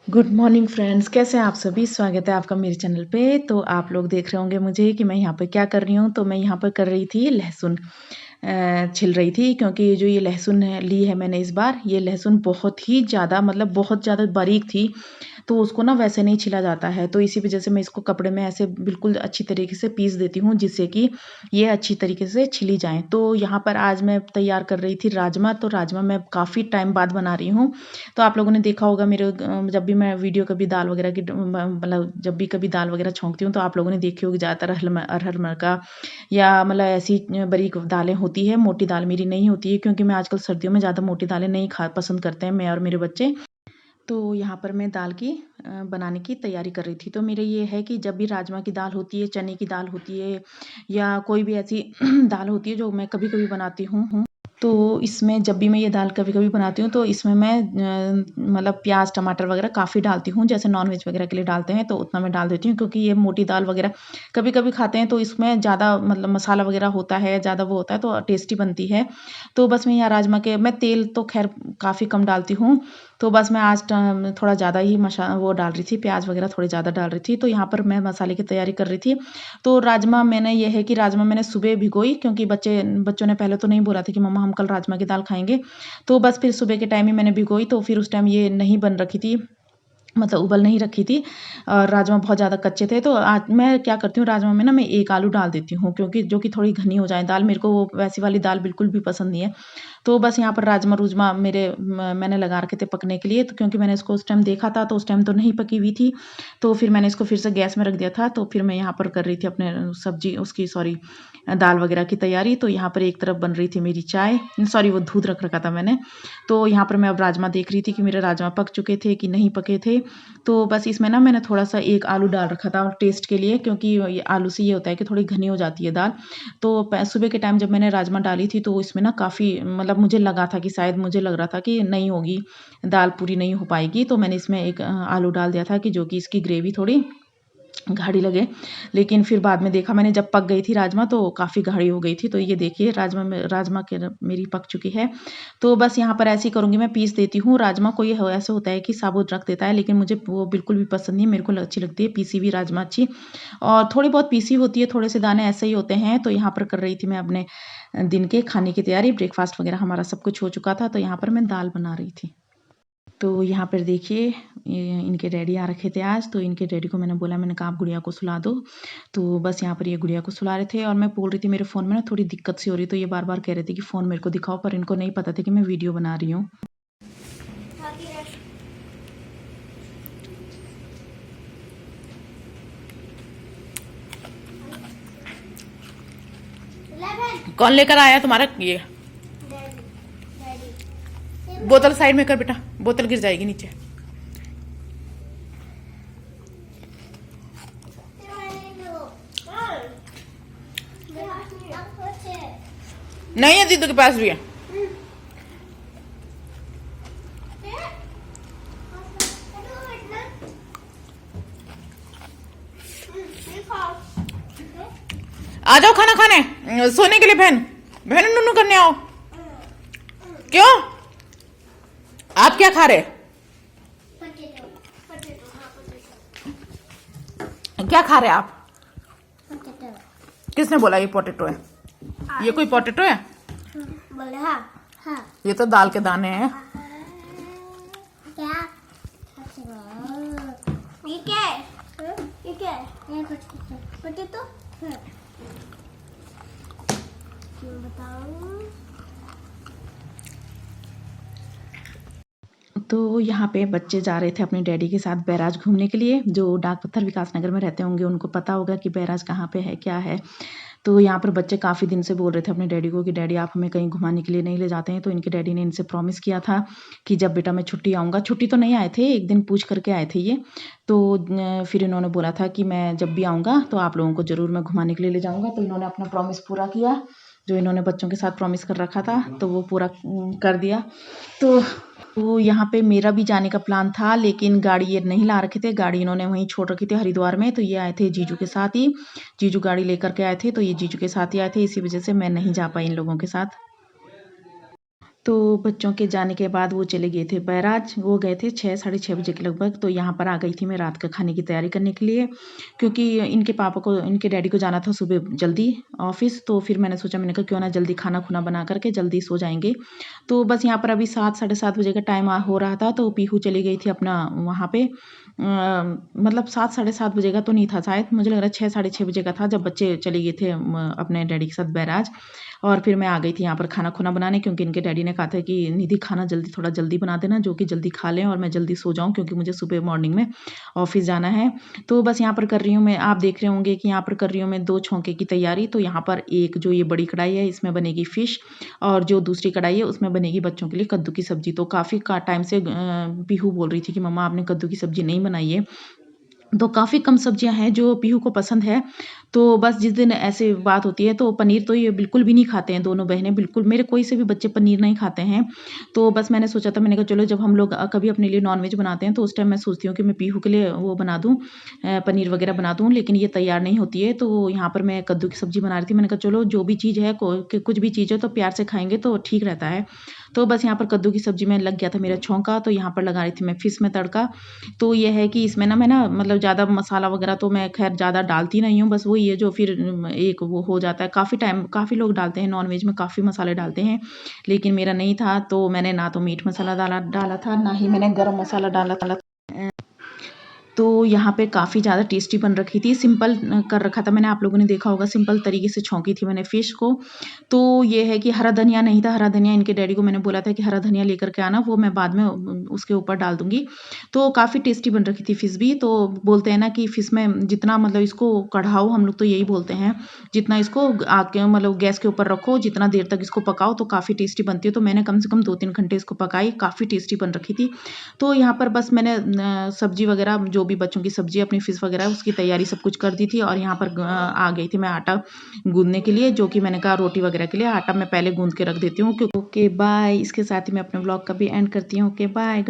Good morning friends, कैसे हैं आप सभी। स्वागत है आपका मेरे चैनल पे। तो आप लोग देख रहे होंगे मुझे कि मैं यहाँ पर क्या कर रही हूँ। तो मैं यहाँ पर कर रही थी लहसुन छिल रही थी, क्योंकि जो ये लहसुन ली है मैंने इस बार, ये लहसुन बहुत ही ज़्यादा मतलब बहुत ज़्यादा बारीक थी। तो उसको ना वैसे नहीं छिला जाता है, तो इसी वजह से मैं इसको कपड़े में ऐसे बिल्कुल अच्छी तरीके से पीस देती हूँ, जिससे कि ये अच्छी तरीके से छिली जाएँ। तो यहाँ पर आज मैं तैयार कर रही थी राजमा। तो राजमा मैं काफ़ी टाइम बाद बना रही हूँ। तो आप लोगों ने देखा होगा मेरे जब भी मैं वीडियो कभी दाल वगैरह की मतलब जब भी कभी दाल वगैरह छौंकती हूँ, तो आप लोगों ने देखी होगी ज़्यादातर अरहर का या मतलब ऐसी बारीक दालें होती है। मोटी दाल मेरी नहीं होती है, क्योंकि मैं आजकल सर्दियों में ज़्यादा मोटी दालें नहीं खा पसंद करते हैं, मैं और मेरे बच्चे। तो यहाँ पर मैं दाल की बनाने की तैयारी कर रही थी। तो मेरा ये है कि जब भी राजमा की दाल होती है, चने की दाल होती है, या कोई भी ऐसी दाल होती है जो मैं कभी-कभी बनाती हूँ, तो इसमें जब भी मैं ये दाल कभी-कभी बनाती हूँ, तो इसमें मैं मतलब प्याज़, टमाटर वगैरह काफ़ी डालती हूँ। जैसे नॉन-वेज वगैरह के लिए डालते हैं, तो उतना मैं डाल देती हूँ, क्योंकि ये मोटी दाल वगैरह कभी-कभी खाते हैं, तो इसमें ज़्यादा मतलब मसाला वगैरह होता है, ज़्यादा वो होता है, तो टेस्टी बनती है। तो बस मैं यहाँ राजमा के मैं तेल तो ख़ैर काफ़ी कम डालती हूँ। तो बस मैं आज थोड़ा ज़्यादा ही वो डाल रही थी, प्याज़ वगैरह थोड़े ज़्यादा डाल रही थी। तो यहाँ पर मैं मसाले की तैयारी कर रही थी। तो राजमा मैंने ये है कि राजमा मैंने सुबह भिगोई, क्योंकि बच्चों ने पहले तो नहीं बोला था कि मम्मा हम कल राजमा की दाल खाएँगे। तो बस फिर सुबह के टाइम ही मैंने भिगोई, तो फिर उस टाइम ये नहीं बन रखी थी, मतलब उबल नहीं रखी थी, और राजमा बहुत ज़्यादा कच्चे थे। तो आज मैं क्या करती हूँ, राजमा में ना मैं 1 आलू डाल देती हूँ, क्योंकि जो कि थोड़ी घनी हो जाए दाल। मेरे को वो वैसी वाली दाल बिल्कुल भी पसंद नहीं है। तो बस यहाँ पर राजमा-रूजमा मैंने लगा रखे थे पकने के लिए, तो क्योंकि मैंने इसको उस टाइम देखा था, तो उस टाइम तो नहीं पकी हुई थी। तो फिर मैंने इसको फिर से गैस में रख दिया था। तो फिर मैं यहाँ पर कर रही थी अपने सब्जी उसकी सॉरी दाल वगैरह की तैयारी। तो यहाँ पर एक तरफ बन रही थी मेरी चाय, सॉरी वो दूध रख रखा था मैंने। तो यहाँ पर मैं अब राजमा देख रही थी कि मेरे राजमा पक चुके थे कि नहीं पके थे। तो बस इसमें ना मैंने थोड़ा-सा 1 आलू डाल रखा था टेस्ट के लिए, क्योंकि ये आलू से ये होता है कि थोड़ी घनी हो जाती है दाल। तो सुबह के टाइम जब मैंने राजमा डाली थी, तो इसमें ना काफ़ी मतलब मुझे लगा था कि शायद मुझे लग रहा था कि नहीं होगी, दाल पूरी नहीं हो पाएगी। तो मैंने इसमें एक आलू डाल दिया था, कि जो कि इसकी ग्रेवी थोड़ी गाढ़ी लगे। लेकिन फिर बाद में देखा मैंने, जब पक गई थी राजमा, तो काफ़ी गाढ़ी हो गई थी। तो ये देखिए राजमा के मेरी पक चुकी है। तो बस यहाँ पर ऐसे ही करूँगी, मैं पीस देती हूँ राजमा को। ये ऐसा होता है कि साबुत रख देता है, लेकिन मुझे वो बिल्कुल भी पसंद नहीं है। मेरे को अच्छी लगती है पीसी हुई राजमा अच्छी, और थोड़ी बहुत पीसी होती है, थोड़े से दाने ऐसे ही होते हैं। तो यहाँ पर कर रही थी मैं अपने दिन के खाने की तैयारी। ब्रेकफास्ट वगैरह हमारा सब कुछ हो चुका था। तो यहाँ पर मैं दाल बना रही थी। तो यहाँ पर देखिए इनके डैडी आ रखे थे आज। तो इनके डैडी को मैंने बोला, मैंने कहा आप गुड़िया को सुला दो। तो बस यहाँ पर ये गुड़िया को सुला रहे थे, और मैं बोल रही थी मेरे फ़ोन में ना थोड़ी दिक्कत सी हो रही। तो ये बार बार कह रहे थे कि फ़ोन मेरे को दिखाओ, पर इनको नहीं पता था कि मैं वीडियो बना रही हूँ। कौन लेकर आया तुम्हारा ये बोतल? साइड में कर बेटा, बोतल गिर जाएगी नीचे। नहीं है, दीदू के पास भी है। आ जाओ खाना खाने, सोने के लिए बहन बहन नुनू करने आओ। क्यों, आप क्या खा रहे, क्या खा रहे आप? किसने बोला ये पोटैटो है? ये कोई पोटैटो है? बोले हाँ, हाँ। ये तो दाल के दाने हैं। क्या? ये क्या है? ये क्या है? ये पोटैटो? क्यों बताऊं? तो यहाँ पे बच्चे जा रहे थे अपने डैडी के साथ बैराज घूमने के लिए। जो डाक पत्थर विकास नगर में रहते होंगे उनको पता होगा कि बैराज कहाँ पे है, क्या है। तो यहाँ पर बच्चे काफ़ी दिन से बोल रहे थे अपने डैडी को कि डैडी आप हमें कहीं घुमाने के लिए नहीं ले जाते हैं। तो इनके डैडी ने इनसे प्रॉमिस किया था कि जब बेटा मैं छुट्टी आऊँगा, छुट्टी तो नहीं आए थे, एक दिन पूछ करके आए थे ये। तो फिर इन्होंने बोला था कि मैं जब भी आऊँगा तो आप लोगों को ज़रूर मैं घुमाने के लिए ले जाऊँगा। तो इन्होंने अपना प्रॉमिस पूरा किया, जो इन्होंने बच्चों के साथ प्रॉमिस कर रखा था, तो वो पूरा कर दिया। तो यहाँ पे मेरा भी जाने का प्लान था, लेकिन गाड़ी ये नहीं ला रखे थे। गाड़ी इन्होंने वहीं छोड़ रखी थी हरिद्वार में। तो ये आए थे जीजू के साथ ही, जीजू गाड़ी लेकर के आए थे। तो ये जीजू के साथ ही आए थे, इसी वजह से मैं नहीं जा पाई इन लोगों के साथ। तो बच्चों के जाने के बाद वो चले गए थे बैराज, वो गए थे 6 साढ़े 6 बजे के लगभग। तो यहाँ पर आ गई थी मैं रात का खाने की तैयारी करने के लिए, क्योंकि इनके पापा को, इनके डैडी को जाना था सुबह जल्दी ऑफिस। तो फिर मैंने सोचा, मैंने कहा क्यों ना जल्दी खाना खुना बना करके जल्दी सो जाएंगे। तो बस यहाँ पर अभी 7 साढ़े 7 बजे का टाइम हो रहा था। तो पीहू चली गई थी अपना वहाँ पे, मतलब 7 साढ़े 7 बजे का तो नहीं था शायद, मुझे लग रहा है 6 साढ़े 6 बजे का था जब बच्चे चले गए थे अपने डैडी के साथ बैराज। और फिर मैं आ गई थी यहाँ पर खाना खुना बनाने, क्योंकि इनके डैडी ने कहा था कि निधि खाना जल्दी, थोड़ा जल्दी बना देना, जो कि जल्दी खा लें और मैं जल्दी सो जाऊँ, क्योंकि मुझे सुबह मॉर्निंग में ऑफिस जाना है। तो बस यहाँ पर कर रही हूँ मैं, आप देख रहे होंगे कि यहाँ पर कर रही हूँ मैं 2 छौंके की तैयारी। तो यहाँ पर एक जो ये बड़ी कढ़ाई है इसमें बनेगी फ़िश, और जो दूसरी कढ़ाई है उसमें बनेगी बच्चों के लिए कद्दू की सब्ज़ी। तो काफ़ी टाइम से पीहू बोल रही थी कि मम्मा आपने कद्दू की सब्ज़ी नहीं बनाई है। तो काफ़ी कम सब्जियाँ हैं जो पीहू को पसंद है। तो बस जिस दिन ऐसी बात होती है, तो पनीर तो ये बिल्कुल भी नहीं खाते हैं दोनों बहनें, बिल्कुल मेरे कोई से भी बच्चे पनीर नहीं खाते हैं। तो बस मैंने सोचा था, मैंने कहा चलो जब हम लोग कभी अपने लिए नॉन-वेज बनाते हैं तो उस टाइम मैं सोचती हूँ कि मैं पीहू के लिए वो बना दूँ, पनीर वग़ैरह बना दूँ, लेकिन ये तैयार नहीं होती है। तो यहाँ पर मैं कद्दू की सब्ज़ी बना रही थी। मैंने कहा चलो जो भी चीज़ है, कुछ भी चीज़ है तो प्यार से खाएँगे तो ठीक रहता है। तो बस यहाँ पर कद्दू की सब्ज़ी में लग गया था मेरा छौंका। तो यहाँ पर लगा रही थी मैं फ़िश में तड़का। तो ये है कि इसमें ना मैं ना मतलब ज़्यादा मसाला वग़ैरह तो मैं ख़ैर ज़्यादा डालती नहीं हूँ, बस वही है जो फिर एक वो हो जाता है। काफ़ी लोग डालते हैं नॉन-वेज में, काफ़ी मसाले डालते हैं, लेकिन मेरा नहीं था। तो मैंने ना तो मीट मसाला डाला था, ना ही मैंने गरम मसाला डाला था। तो यहाँ पे काफ़ी ज़्यादा टेस्टी बन रखी थी। सिंपल कर रखा था मैंने, आप लोगों ने देखा होगा, सिंपल तरीके से छौंकी थी मैंने फ़िश को। तो ये है कि हरा धनिया नहीं था, हरा धनिया इनके डैडी को मैंने बोला था कि हरा धनिया लेकर के आना, वो मैं बाद में उसके ऊपर डाल दूँगी। तो काफ़ी टेस्टी बन रखी थी फ़िश भी। तो बोलते हैं ना कि फ़िश में जितना मतलब इसको कढ़ाओ, हम लोग तो यही बोलते हैं, जितना इसको आग के मतलब गैस के ऊपर रखो, जितना देर तक इसको पकाओ तो काफ़ी टेस्टी बनती है। तो मैंने कम से कम 2-3 घंटे इसको पकाई, काफ़ी टेस्टी बन रखी थी। तो यहाँ पर बस मैंने सब्ज़ी वग़ैरह जो भी बच्चों की सब्ज़ी, अपनी फ़िश वग़ैरह उसकी तैयारी सब कुछ कर दी थी। और यहाँ पर आ गई थी मैं आटा गूँदने के लिए, जो कि मैंने कहा रोटी वग़ैरह के लिए आटा मैं पहले गूँध के रख देती हूँ। Okay bye. इसके साथ ही मैं अपने व्लॉग का भी एंड करती हूँ। Okay bye.